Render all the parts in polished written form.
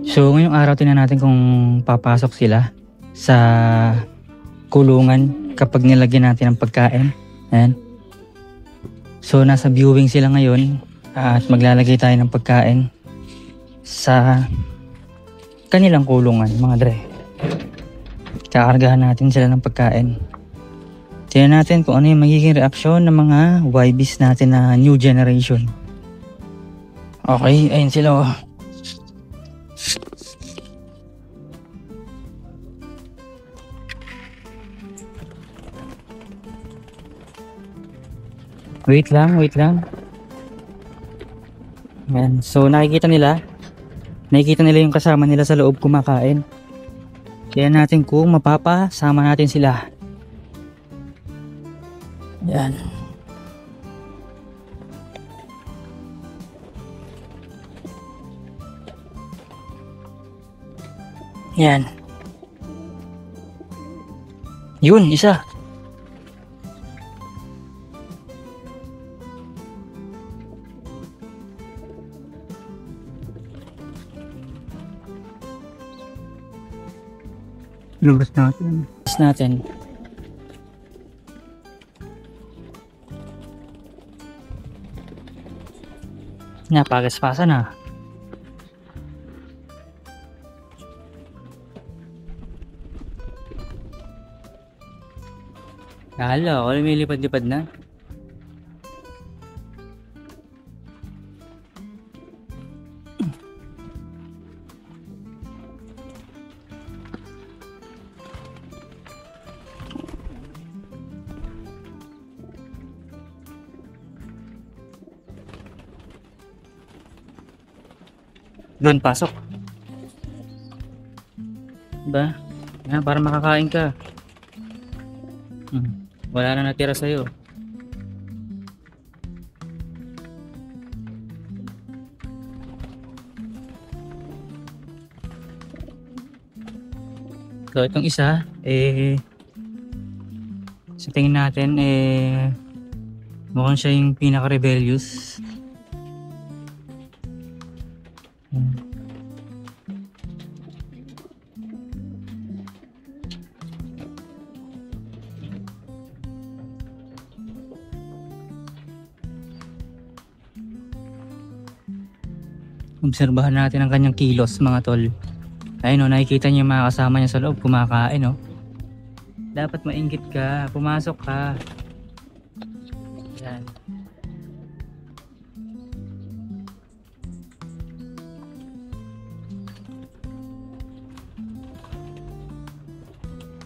So ngayong araw tingnan natin kung papasok sila sa kulungan kapag nilagyan natin ng pagkain. Ayan. So nasa viewing sila ngayon at maglalagay tayo ng pagkain sa kanilang kulungan mga dre. Kakargahan natin sila ng pagkain. Tingnan natin kung ano yung magiging reaksyon ng mga YBs natin na new generation. Okay, ayun sila oh. Wait lang. Ayan. So nakikita nila yung kasama nila sa loob kumakain. Tingnan natin kung mapapasama natin sila. Ayan. Ayan. Yun, isa. Lubos natin. Lubos natin. Napagaspasan na. Kala ko lumilipad-lipad na. Doon, pasok. Diba? Yan, para makakain ka. Wala na natira sa'yo. So, itong isa, sa tingin natin, mukhang siya yung pinaka-rebellious. Obserbahan natin ang kanyang kilos mga tol. Ayun o, nakikita niyo yung mga kasama niya sa loob kumakain o. Dapat mainggit ka, pumasok ka. Yan.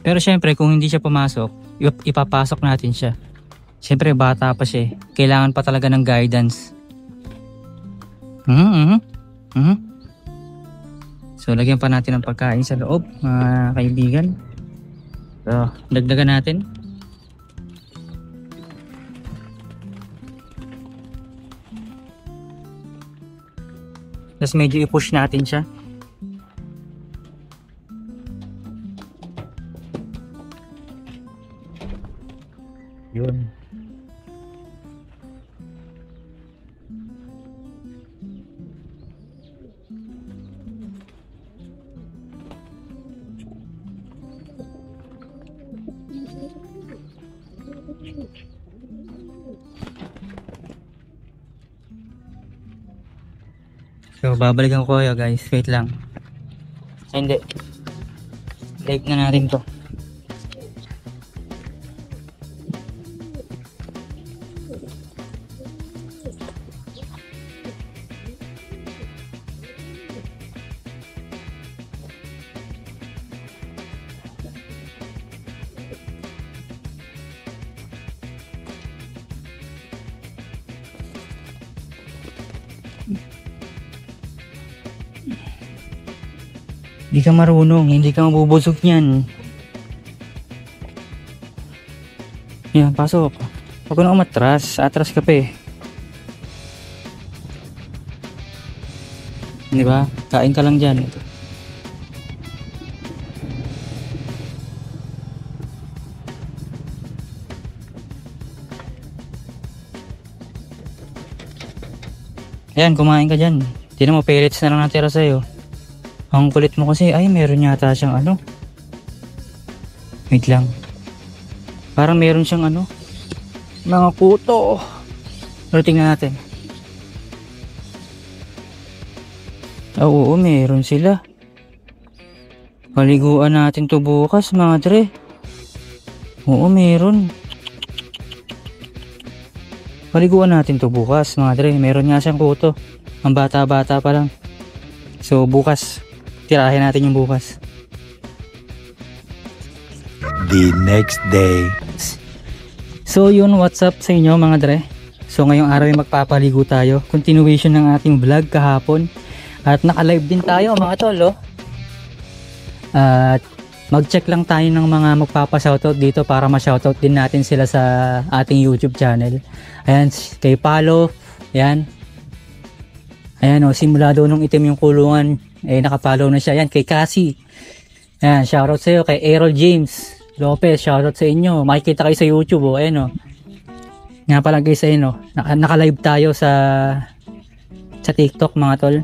Pero syempre kung hindi siya pumasok, ipapasok natin siya. Syempre bata pa siya eh. Kailangan pa talaga ng guidance. So lagyan pa natin ng pagkain sa loob mga kaibigan. So dagdagan natin. Tapos medyo i-push natin siya. Yun. So babalikan ko kayo guys, wait lang. Hindi, live na natin to. Hindi ka marunong, hindi ka mabubusog niyan. Yan, pasok. Huwag ka na umatras, atras ka pa eh. Di ba? Kain ka lang dyan. Ayan, kumain ka dyan. Hindi na mo, pellets na lang natira sa'yo. Ang kulit mo kasi. Ay, meron yata siyang ano. Wait lang. Parang meron siyang ano. Mga kuto. Pero tingnan natin. Oo, meron sila. Paliguan natin to bukas mga dre. Oo, meron. Paliguan natin to bukas mga dre. Meron nga siyang kuto. Ang bata-bata pa lang. So bukas, tirahin natin yung bukas. The next day. So yun, what's up sa inyo mga dre? So ngayong araw ay magpapaligo tayo. Continuation ng ating vlog kahapon. At naka-live din tayo mga tol, oh. At mag-check lang tayo ng mga magpapa-shoutout dito para ma-shoutout din natin sila sa ating YouTube channel. Ayan, kay Palo, ayan. Ayan, oh, simula daw nung itim yung kulungan, eh nakapollow na siya. Ayan, kay Cassie. Ayan, shoutout sa iyo. Kay Errol James Lopez, shoutout sa inyo. Makikita kayo sa YouTube, oh. Ayan, oh. Nga pala guys, ayun, oh. Naka-live tayo sa TikTok mga tol.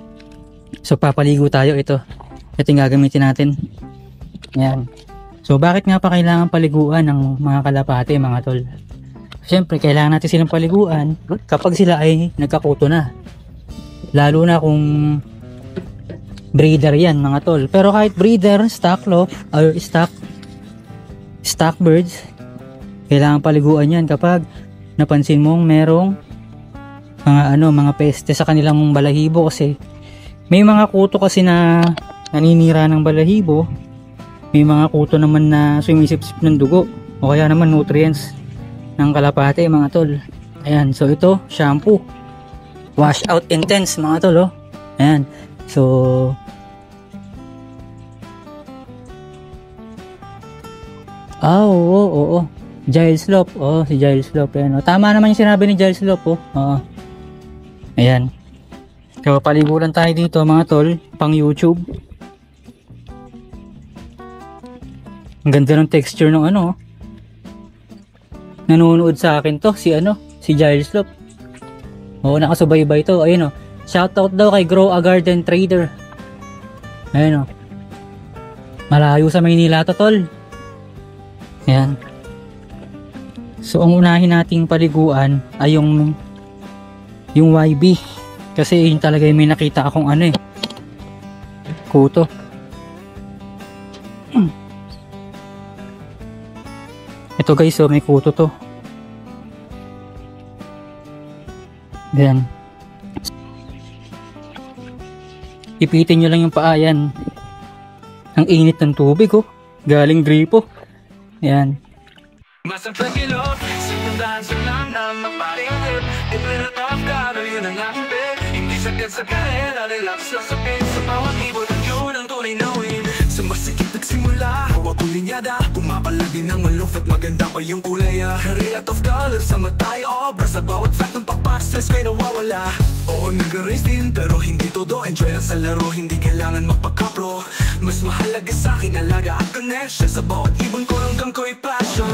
So papaligo tayo, ito yung gagamitin natin. Ayan. So bakit nga pa kailangan paliguan ng mga kalapate mga tol? Siyempre kailangan natin silang paliguan kapag sila ay nagkakuto na. Lalo na kung breeder yan mga tol. Pero kahit breeder, stock loft or stock birds, kailangan paliguan yan kapag napansin mong merong mga peste sa kanilang balahibo. Kasi may mga kuto kasi na naninira ng balahibo. May mga kuto naman na sumisipsip ng dugo o kaya naman nutrients ng kalapate mga tol. Ayan, so ito shampoo wash out intense mga tol, oh. Ayan, so oo. Giles Lop, oh, si Giles Lop. Ayan, oh. Tama naman yung sinabi ni Giles Lop, oh. Oo. Ayan. So paligo lang tayo dito mga tol, pang YouTube. Ang ganda ng texture ng ano. Nanonood sa akin to, si Giles Lop. Oo, nakasubaybay to. Ayun, oh. Shoutout daw kay Grow a Garden Trader. Ayun, oh. Malayo sa Maynila to, tol. Ayan. So ang unahin nating paliguan ay yung YB. Kasi yun talaga yung may nakita akong kuto. Ito guys, so may kuto to. Ayan. Ipitin nyo lang yung paa, yan. Ang init ng tubig, oh. Galing gripo. Ayan. Sa kahera, relax lang sa pin. Sa bawat ibon ang yun ang tunay na win. Sa masikip nagsimula, huwag kong linyada. Pumapalagi ng maluf at maganda pa yung kulay. Rate of color sa matay, obra. Sa bawat fact ng papastress ko'y nawawala. Oo, nag-race din, pero hindi todo. Enjoy lang sa laro, hindi kailangan magpaka-pro. Mas mahalaga sa akin, alaga at connection. Sa bawat ibon ko hanggang ko'y passion.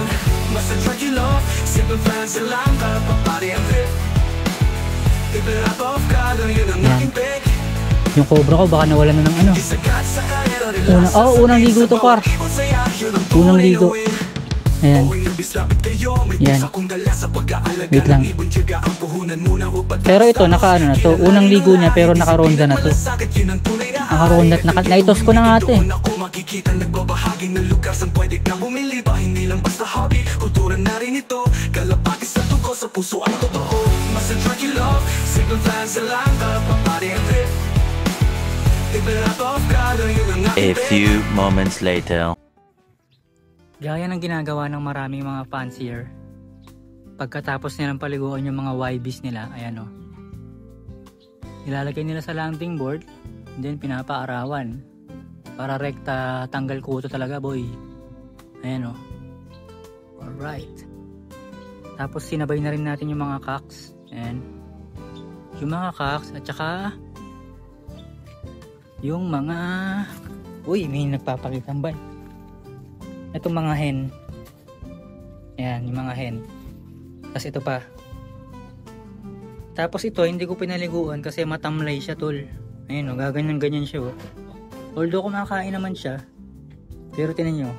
Mas attract you love, simple fans lang. Kapapari ang trip. Yung cobra ko baka nawala na ng unang ligo to, par. Unang ligo. Ayan. Yan. Wait lang. Pero ito naka na to. Unang ligo niya pero nakaronda na to. Nakaronda at naitos ko na nga ito, eh. Hindi lang basta hobby, kultura na rin ito. Kalapati sa tugo, sa puso ang totoo. Mas attract you love, simple fans lang. Kapapari ang trip. A few moments later. Gaya ng ginagawa ng maraming mga fancier. Pagkatapos nilang paliguan yung mga YBs nila, ayan, oh. Nilalagay nila sa landing board, and then pinapaarawan. Para rekta, tanggal kuto talaga, boy. Ayan, oh. Alright. Tapos sinabay na rin natin yung mga cocks. Ayan. Yung mga cocks at saka yung mga may nagpapakitambay. Itong mga hen. Ayan, yung mga hen. Tapos ito pa. Tapos ito, hindi ko pinaliguan kasi matamlay siya, tol. Ayan, oh, gaganyan-ganyan siya, oh. Although kumakain naman siya, pero tinan nyo,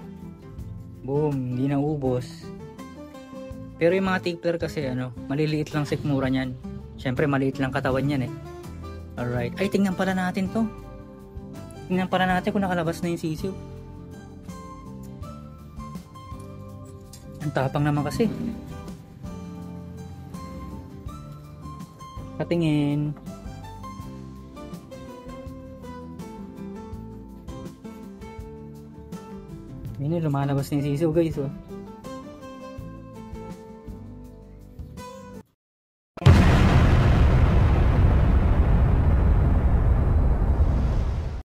boom, hindi na ubos. Pero yung mga tickler kasi maliliit lang sikmura niyan. Syempre maliit lang katawan niyan eh. Alright, ay tingnan pala natin to. Tingnan pala natin kung nakalabas na yung sisiw. Ang tapang naman kasi. Patingin. Yun, lumalabas na yung sisiw guys. Oh.